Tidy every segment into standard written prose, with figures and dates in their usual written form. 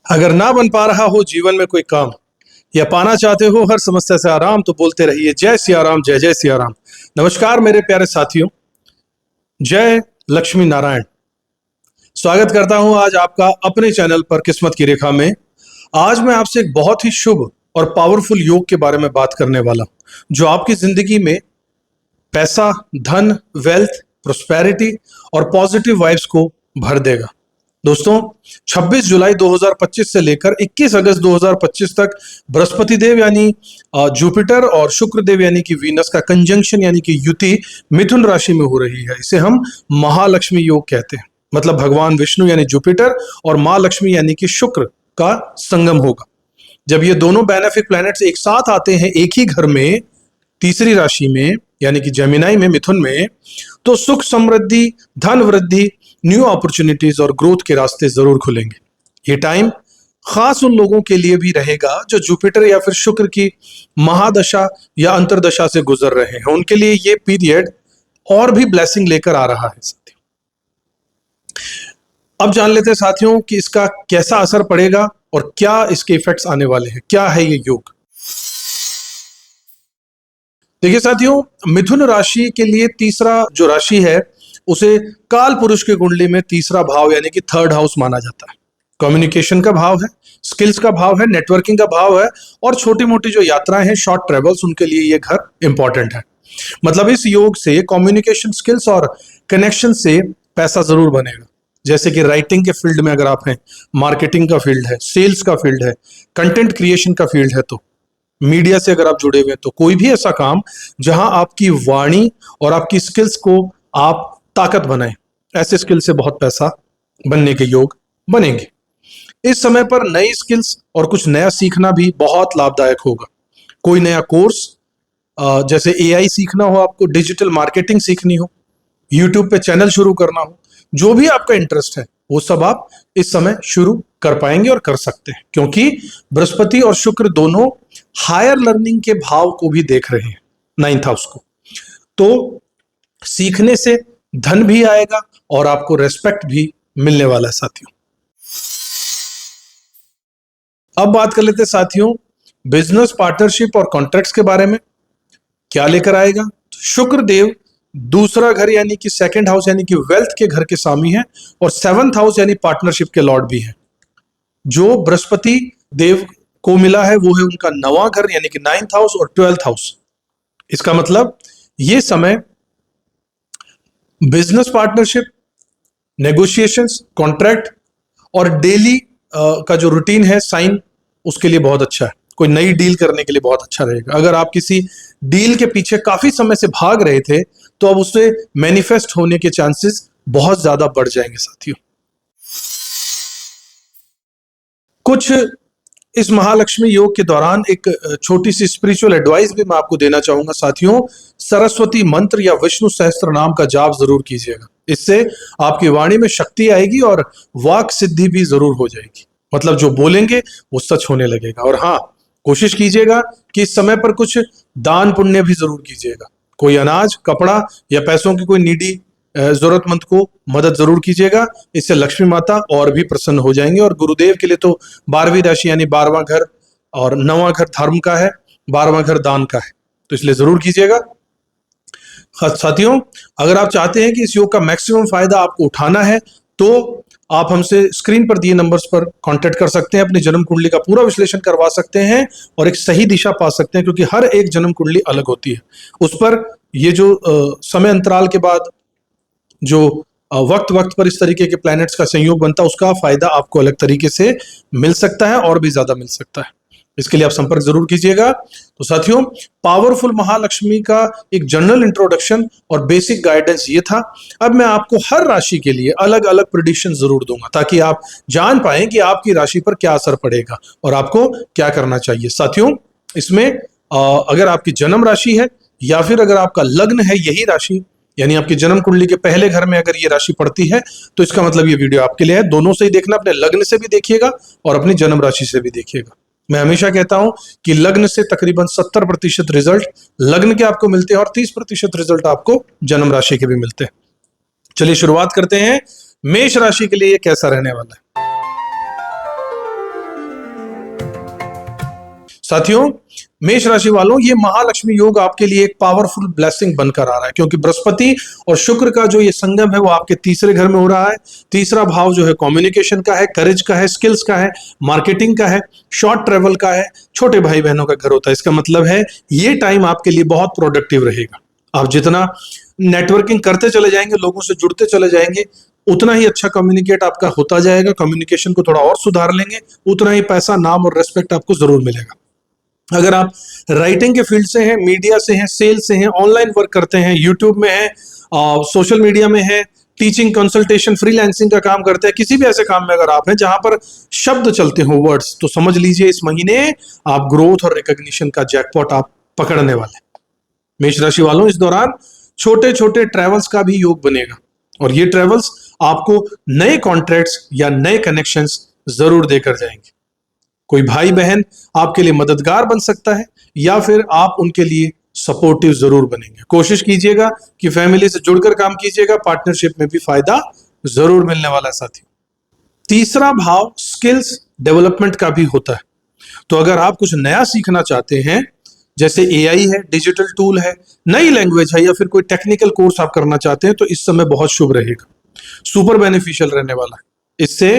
अगर ना बन पा रहा हो जीवन में कोई काम या पाना चाहते हो हर समस्या से आराम, तो बोलते रहिए जय सिया राम, जय जय सिया राम। नमस्कार मेरे प्यारे साथियों, जय लक्ष्मी नारायण। स्वागत करता हूं आज आपका अपने चैनल पर किस्मत की रेखा में। आज मैं आपसे एक बहुत ही शुभ और पावरफुल योग के बारे में बात करने वाला हूं, जो आपकी जिंदगी में पैसा, धन, वेल्थ, प्रोस्पेरिटी और पॉजिटिव वाइब्स को भर देगा। दोस्तों, 26 जुलाई 2025 से लेकर 21 अगस्त 2025 तक बृहस्पति देव यानी जुपिटर और शुक्र देव यानी कि वीनस का कंजंक्शन यानी कि युति मिथुन राशि में हो रही है। इसे हम महालक्ष्मी योग कहते हैं। मतलब भगवान विष्णु यानी जुपिटर और माँ लक्ष्मी यानी कि शुक्र का संगम होगा। जब ये दोनों बेनिफिक प्लैनेट्स एक साथ आते हैं एक ही घर में, तीसरी राशि में यानी कि जेमिनाई में, मिथुन में, तो सुख समृद्धि, धन वृद्धि, न्यू अपॉर्चुनिटीज और ग्रोथ के रास्ते जरूर खुलेंगे। ये टाइम खास उन लोगों के लिए भी रहेगा जो जुपिटर या फिर शुक्र की महादशा या अंतरदशा से गुजर रहे हैं। उनके लिए ये पीरियड और भी ब्लेसिंग लेकर आ रहा है साथियों। अब जान लेते हैं साथियों कि इसका कैसा असर पड़ेगा और क्या इसके इफेक्ट्स आने वाले हैं। क्या है ये योग? देखिए साथियों, मिथुन राशि के लिए तीसरा जो राशि है उसे काल पुरुष की कुंडली में तीसरा भाव यानी कि थर्ड हाउस माना जाता है। कम्युनिकेशन का भाव है, स्किल्स का भाव है, नेटवर्किंग का भाव है और छोटी मोटी जो यात्राएं हैं, शॉर्ट ट्रेवल्स, उनके लिए ये घर इंपॉर्टेंट है। मतलब इस योग से कम्युनिकेशन स्किल्स और कनेक्शन से पैसा जरूर बनेगा। जैसे कि राइटिंग के फील्ड में अगर आप हैं, मार्केटिंग का फील्ड है, सेल्स का फील्ड है, कंटेंट क्रिएशन का फील्ड है, तो मीडिया से अगर आप जुड़े हुए हैं, तो कोई भी ऐसा काम जहां आपकी वाणी और आपकी स्किल्स को आप ताकत बनाएं, ऐसे स्किल से बहुत पैसा बनने के योग बनेंगे। इस समय पर नई स्किल्स और कुछ नया सीखना भी बहुत लाभदायक होगा। कोई नया कोर्स, जैसे एआई सीखना हो, आपको डिजिटल मार्केटिंग सीखनी हो, यूट्यूब पे चैनल शुरू करना हो, जो भी आपका इंटरेस्ट है वो सब आप इस समय शुरू कर पाएंगे और कर सकते हैं, क्योंकि बृहस्पति और शुक्र दोनों हायर लर्निंग के भाव को भी देख रहे हैं, 9th हाउस को। तो सीखने से धन भी आएगा और आपको रेस्पेक्ट भी मिलने वाला है साथियों। अब बात कर लेते हैं साथियों बिजनेस पार्टनरशिप और कॉन्ट्रैक्ट्स के बारे में। क्या लेकर आएगा? शुक्र देव दूसरा घर यानी कि सेकंड हाउस यानी कि वेल्थ के घर के स्वामी है और 7th हाउस यानी पार्टनरशिप के लॉर्ड भी है। जो बृहस्पति देव को मिला है वो है उनका 9वां घर यानी कि 9th हाउस और 12th हाउस। इसका मतलब ये समय बिजनेस पार्टनरशिप, नेगोशिएशंस, कॉन्ट्रैक्ट और डेली का जो रूटीन है, साइन, उसके लिए बहुत अच्छा है। कोई नई डील करने के लिए बहुत अच्छा रहेगा। अगर आप किसी डील के पीछे काफी समय से भाग रहे थे तो अब उससे मैनिफेस्ट होने के चांसेस बहुत ज्यादा बढ़ जाएंगे साथियों। कुछ इस महालक्ष्मी योग के दौरान एक छोटी सी स्पिरिचुअल एडवाइस भी मैं आपको देना चाहूंगा साथियों। सरस्वती मंत्र या विष्णु सहस्त्र नाम का जाप जरूर कीजिएगा। इससे आपकी वाणी में शक्ति आएगी और वाक सिद्धि भी जरूर हो जाएगी। मतलब जो बोलेंगे वो सच होने लगेगा। और हाँ, कोशिश कीजिएगा कि इस समय पर कुछ दान पुण्य भी जरूर कीजिएगा। कोई अनाज, कपड़ा या पैसों की कोई नीडी जरूरतमंद को मदद जरूर कीजिएगा। इससे लक्ष्मी माता और भी प्रसन्न हो जाएंगे। और गुरुदेव के लिए तो 12वीं राशि यानी 12वां घर और 9वां घर धर्म का है, 12वां घर दान का है, तो इसलिए जरूर कीजिएगा। साथियों, अगर आप चाहते हैं कि इस योग का मैक्सिमम फायदा आपको उठाना है तो आप हमसे स्क्रीन पर दिए नंबर्स पर कांटेक्ट कर सकते हैं। अपनी जन्म कुंडली का पूरा विश्लेषण करवा सकते हैं और एक सही दिशा पा सकते हैं, क्योंकि हर एक जन्म कुंडली अलग होती है। उस पर ये जो समय अंतराल के बाद जो वक्त वक्त पर इस तरीके के प्लैनेट्स का संयोग बनता है, उसका फायदा आपको अलग तरीके से मिल सकता है और भी ज्यादा मिल सकता है। इसके लिए आप संपर्क जरूर कीजिएगा। तो साथियों, पावरफुल महालक्ष्मी का एक जनरल इंट्रोडक्शन और बेसिक गाइडेंस ये था। अब मैं आपको हर राशि के लिए अलग अलग प्रेडिक्शन जरूर दूंगा, ताकि आप जान पाएं कि आपकी राशि पर क्या असर पड़ेगा और आपको क्या करना चाहिए। साथियों, इसमें अगर आपकी जन्म राशि है या फिर अगर आपका लग्न है यही राशि, यानी आपकी जन्म कुंडली के पहले घर में अगर ये राशि पड़ती है, तो इसका मतलब ये वीडियो आपके लिए है। दोनों से ही देखना, अपने लग्न से भी देखिएगा और अपनी जन्म राशि से भी देखिएगा। मैं हमेशा कहता हूं कि लग्न से तकरीबन 70% रिजल्ट लग्न के आपको मिलते हैं और 30% रिजल्ट आपको जन्म राशि के भी मिलते हैं। चलिए शुरुआत करते हैं। मेष राशि के लिए ये कैसा रहने वाला है। साथियों, मेष राशि वालों, ये महालक्ष्मी योग आपके लिए एक पावरफुल ब्लेसिंग बनकर आ रहा है, क्योंकि बृहस्पति और शुक्र का जो ये संगम है वो आपके तीसरे घर में हो रहा है। तीसरा भाव जो है कम्युनिकेशन का है, करेज का है, स्किल्स का है, मार्केटिंग का है, शॉर्ट ट्रेवल का है, छोटे भाई बहनों का घर होता है। इसका मतलब है ये टाइम आपके लिए बहुत प्रोडक्टिव रहेगा। आप जितना नेटवर्किंग करते चले जाएंगे, लोगों से जुड़ते चले जाएंगे, उतना ही अच्छा कम्युनिकेट आपका होता जाएगा। कम्युनिकेशन को थोड़ा और सुधार लेंगे, उतना ही पैसा, नाम और रेस्पेक्ट आपको जरूर मिलेगा। अगर आप राइटिंग के फील्ड से हैं, मीडिया से हैं, सेल से हैं, ऑनलाइन वर्क करते हैं, यूट्यूब में हैं, सोशल मीडिया में हैं, टीचिंग, कंसल्टेशन, फ्रीलांसिंग का काम करते हैं, किसी भी ऐसे काम में अगर आप हैं जहां पर शब्द चलते हो, वर्ड्स, तो समझ लीजिए इस महीने आप ग्रोथ और रिकॉग्निशन का जैकपॉट आप पकड़ने वाले। मेष राशि वालों, इस दौरान छोटे छोटे ट्रेवल्स का भी योग बनेगा, और ये ट्रेवल्स आपको नए कॉन्ट्रैक्ट्स या नए कनेक्शंस जरूर देकर जाएंगे। कोई भाई बहन आपके लिए मददगार बन सकता है, या फिर आप उनके लिए सपोर्टिव जरूर बनेंगे। कोशिश कीजिएगा कि फैमिली से जुड़कर काम कीजिएगा, पार्टनरशिप में भी फायदा जरूर मिलने वाला है। साथियों, तीसरा भाव स्किल्स डेवलपमेंट का भी होता है, तो अगर आप कुछ नया सीखना चाहते हैं, जैसे एआई है, डिजिटल टूल है, नई लैंग्वेज है, या फिर कोई टेक्निकल कोर्स आप करना चाहते हैं, तो इस समय बहुत शुभ रहेगा, सुपर बेनिफिशियल रहने वाला है। इससे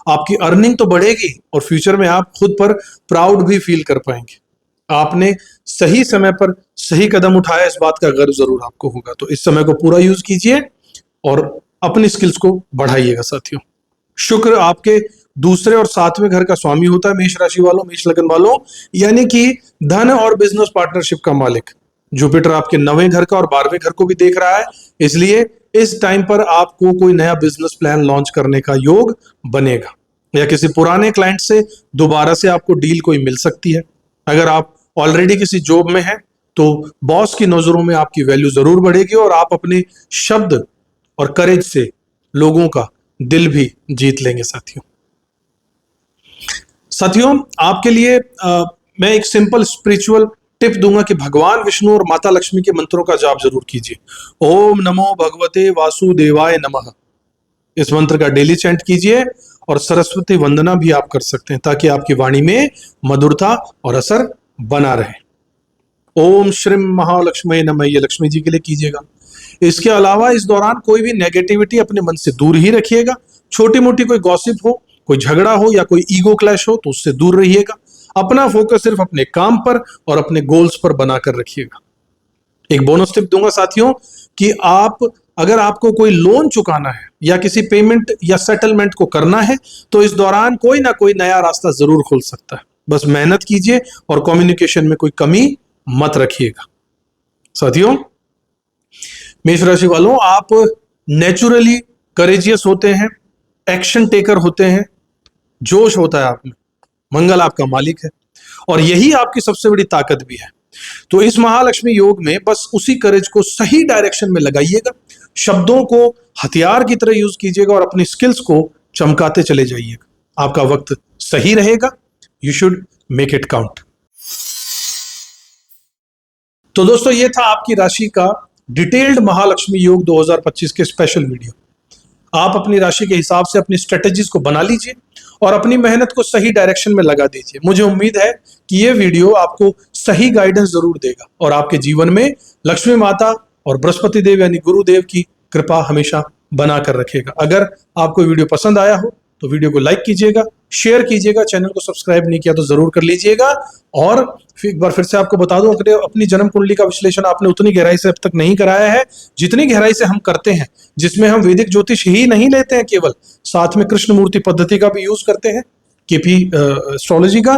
आपकी अर्निंग तो बढ़ेगी और फ्यूचर में आप खुद पर प्राउड भी फील कर पाएंगे। आपने सही समय पर सही कदम उठाया, इस बात का गर्व जरूर आपको होगा। तो इस समय को पूरा यूज कीजिए और अपनी स्किल्स को बढ़ाइएगा। साथियों, शुक्र आपके दूसरे और सातवें घर का स्वामी होता है मेष राशि वालों, मेष लगन वालों, यानी कि धन और बिजनेस पार्टनरशिप का मालिक। जुपिटर आपके 9वें घर का और 12वें घर को भी देख रहा है, इसलिए इस टाइम पर आपको कोई नया बिजनेस प्लान लॉन्च करने का योग बनेगा, या किसी पुराने क्लाइंट से दोबारा से आपको डील कोई मिल सकती है। अगर आप ऑलरेडी किसी जॉब में हैं तो बॉस की नजरों में आपकी वैल्यू जरूर बढ़ेगी, और आप अपने शब्द और करेज से लोगों का दिल भी जीत लेंगे। साथियों, आपके लिए मैं एक सिंपल स्पिरिचुअल टिप दूंगा कि भगवान विष्णु और माता लक्ष्मी के मंत्रों का जाप जरूर कीजिए। ओम नमो भगवते वासुदेवाय नमः, इस मंत्र का डेली चैंट कीजिए, और सरस्वती वंदना भी आप कर सकते हैं, ताकि आपकी वाणी में मधुरता और असर बना रहे। ओम श्रीम महालक्ष्मी नमः, ये लक्ष्मी जी के लिए कीजिएगा। इसके अलावा इस दौरान कोई भी नेगेटिविटी अपने मन से दूर ही रखिएगा। छोटी मोटी कोई गॉसिप हो, कोई झगड़ा हो, या कोई ईगो क्लैश हो, तो उससे दूर रहिएगा। अपना फोकस सिर्फ अपने काम पर और अपने गोल्स पर बनाकर रखिएगा। एक बोनस टिप दूंगा साथियों, कि अगर आपको कोई लोन चुकाना है या किसी पेमेंट या सेटलमेंट को करना है, तो इस दौरान कोई ना कोई नया रास्ता जरूर खुल सकता है। बस मेहनत कीजिए और कम्युनिकेशन में कोई कमी मत रखिएगा। साथियों, मेष राशि वालों, आप नेचुरली करेजियस होते हैं, एक्शन टेकर होते हैं, जोश होता है आप में। मंगल आपका मालिक है, और यही आपकी सबसे बड़ी ताकत भी है। तो इस महालक्ष्मी योग में बस उसी करेज को सही डायरेक्शन में लगाइएगा, शब्दों को हथियार की तरह यूज कीजिएगा, और अपनी स्किल्स को चमकाते चले जाइएगा। आपका वक्त सही रहेगा। You should make it count. तो दोस्तों, ये था आपकी राशि का डिटेल्ड महालक्ष्मी योग 2025 के स्पेशल वीडियो। आप अपनी राशि के हिसाब से अपनी स्ट्रेटेजीज को बना लीजिए और अपनी मेहनत को सही डायरेक्शन में लगा दीजिए। मुझे उम्मीद है कि ये वीडियो आपको सही गाइडेंस जरूर देगा, और आपके जीवन में लक्ष्मी माता और बृहस्पति देव यानी गुरुदेव की कृपा हमेशा बना कर रखेगा। अगर आपको वीडियो पसंद आया हो तो वीडियो को लाइक कीजिएगा, शेयर कीजिएगा, चैनल को सब्सक्राइब नहीं किया तो जरूर कर लीजिएगा। और एक बार फिर से आपको बता दूं, अगर अपनी जन्म कुंडली का विश्लेषण आपने उतनी गहराई से अब तक नहीं कराया है जितनी गहराई से हम करते हैं, जिसमें हम वैदिक ज्योतिष ही नहीं लेते हैं केवल, साथ में कृष्ण मूर्ति पद्धति का भी यूज करते हैं, केपी एस्ट्रोलॉजी का,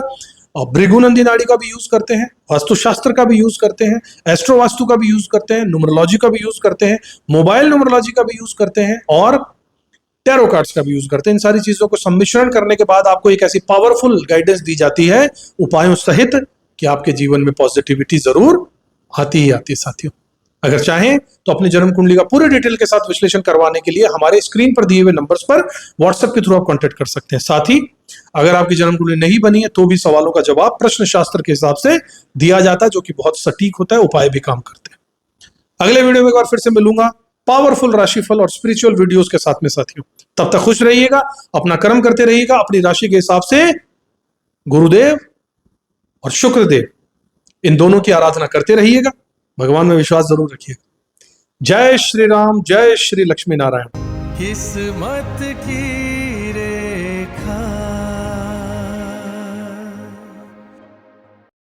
और भृगुनंदी नाड़ी का भी यूज करते हैं, वास्तुशास्त्र का भी यूज करते हैं, एस्ट्रो वास्तु का भी यूज करते हैं, न्यूमरोलॉजी का भी यूज करते हैं, मोबाइल न्यूमरोलॉजी का भी यूज करते हैं, और टैरो कार्ड्स का भी यूज करते हैं। इन सारी चीजों को सम्मिश्रण करने के बाद आपको एक ऐसी पावरफुल गाइडेंस दी जाती है उपायों सहित, कि आपके जीवन में पॉजिटिविटी जरूर आती ही आती है। साथियों, अगर चाहें तो अपनी जन्म कुंडली का पूरे डिटेल के साथ विश्लेषण करवाने के लिए हमारे स्क्रीन पर दिए हुए नंबर्स पर व्हाट्सएप के थ्रू आप कॉन्टेक्ट कर सकते हैं। साथ ही अगर आपकी जन्म कुंडली नहीं बनी है तो भी सवालों का जवाब प्रश्न शास्त्र के हिसाब से दिया जाता है, जो कि बहुत सटीक होता है, उपाय भी काम करते हैं। अगले वीडियो में एक बार फिर से मिलूंगा पावरफुल राशिफल और स्पिरिचुअल वीडियोस के साथ में। साथियों, तब तक खुश रहिएगा, अपना कर्म करते रहिएगा, अपनी राशि के हिसाब से। गुरुदेव और शुक्रदेव, इन दोनों की आराधना करते रहिएगा। भगवान में विश्वास जरूर रखिएगा। जय श्री राम, जय श्री लक्ष्मी नारायण। किस्मत की